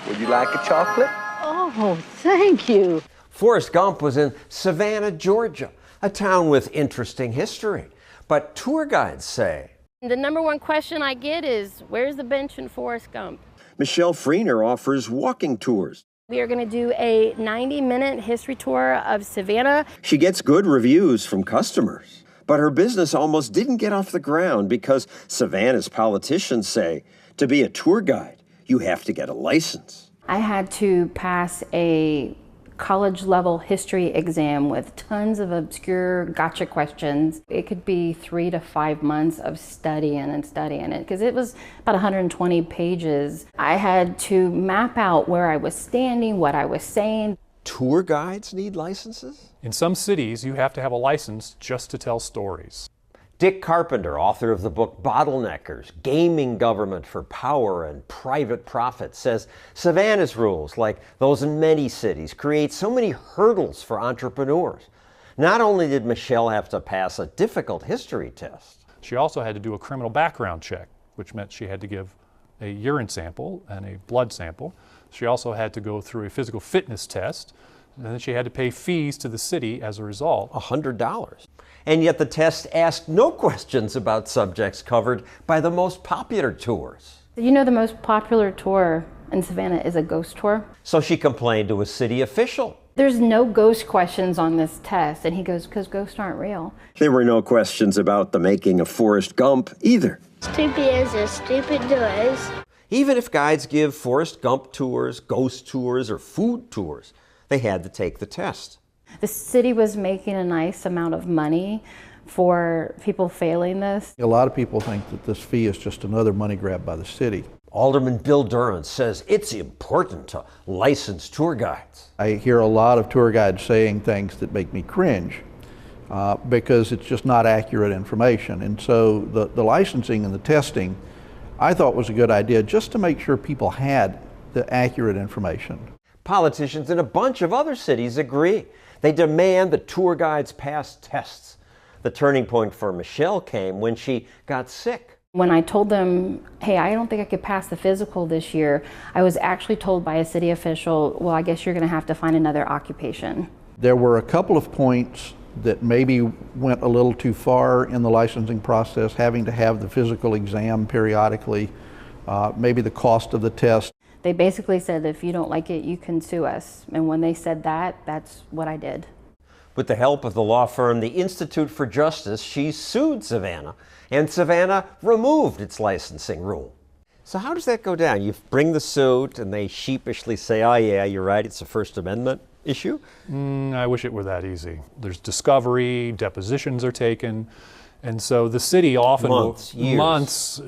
Would you like a chocolate? Oh, thank you. Forrest Gump was in Savannah, Georgia, a town with interesting history. But tour guides say, the number one question I get is, where's the bench in Forrest Gump? Michelle Freenor offers walking tours. We are going to do a 90-minute history tour of Savannah. She gets good reviews from customers, but her business almost didn't get off the ground because Savannah's politicians say to be a tour guide, you have to get a license. I had to pass a college-level history exam with tons of obscure gotcha questions. It could be 3 to 5 months of studying it because it was about 120 pages. I had to map out where I was standing, what I was saying. Tour guides need licenses? In some cities, you have to have a license just to tell stories. Dick Carpenter, author of the book Bottleneckers, Gaming Government for Power and Private Profit, says Savannah's rules, like those in many cities, create so many hurdles for entrepreneurs. Not only did Michelle have to pass a difficult history test, She also had to do a criminal background check, which meant she had to give a urine sample and a blood sample. She also had to go through a physical fitness test, and then she had to pay fees to the city as a result. $100. And yet the test asked no questions about subjects covered by the most popular tours. You know, the most popular tour in Savannah is a ghost tour. So she complained to a city official. There's no ghost questions on this test. And he goes, because ghosts aren't real. There were no questions about the making of Forrest Gump either. Stupid is as stupid does. Even if guides give Forrest Gump tours, ghost tours, or food tours, they had to take the test. The city was making a nice amount of money for people failing this. A lot of people think that this fee is just another money grab by the city. Alderman Bill Durrence says it's important to license tour guides. I hear a lot of tour guides saying things that make me cringe because it's just not accurate information. And so the licensing and the testing I thought was a good idea just to make sure people had the accurate information. Politicians in a bunch of other cities agree. They demand that tour guides pass tests. The turning point for Michelle came when she got sick. When I told them, hey, I don't think I could pass the physical this year, I was actually told by a city official, well, I guess you're going to have to find another occupation. There were a couple of points that maybe went a little too far in the licensing process, having to have the physical exam periodically, maybe the cost of the test. They basically said, if you don't like it, you can sue us. And when they said that, that's what I did. With the help of the law firm, the Institute for Justice, she sued Savannah, and Savannah removed its licensing rule. So how does that go down? You bring the suit, and they sheepishly say, oh yeah, you're right, it's a First Amendment issue? I wish it were that easy. There's discovery, depositions are taken, and so the city often, months,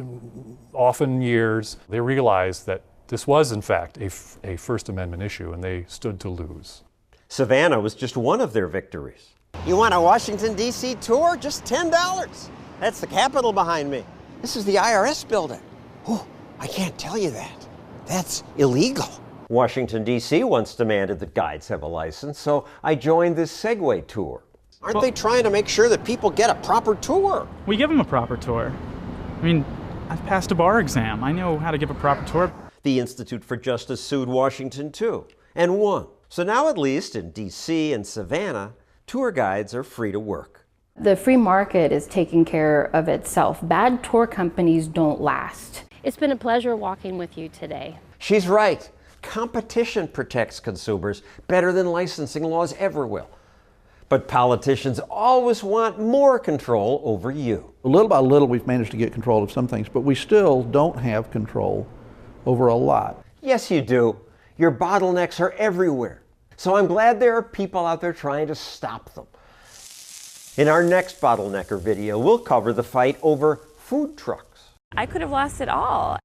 often years, they realize that this was, in fact, a First Amendment issue, and they stood to lose. Savannah was just one of their victories. You want a Washington, D.C. tour? Just $10. That's the Capitol behind me. This is the IRS building. Oh, I can't tell you that. That's illegal. Washington, D.C. once demanded that guides have a license, so I joined this Segway tour. Aren't they trying to make sure that people get a proper tour? We give them a proper tour. I mean, I've passed a bar exam. I know how to give a proper tour. The Institute for Justice sued Washington too, and won. So now at least in D.C. and Savannah, tour guides are free to work. The free market is taking care of itself. Bad tour companies don't last. It's been a pleasure walking with you today. She's right. Competition protects consumers better than licensing laws ever will. But politicians always want more control over you. Little by little, we've managed to get control of some things, but we still don't have control over a lot. Yes, you do. Your bottlenecks are everywhere. So I'm glad there are people out there trying to stop them. In our next bottlenecker video, we'll cover the fight over food trucks. I could have lost it all.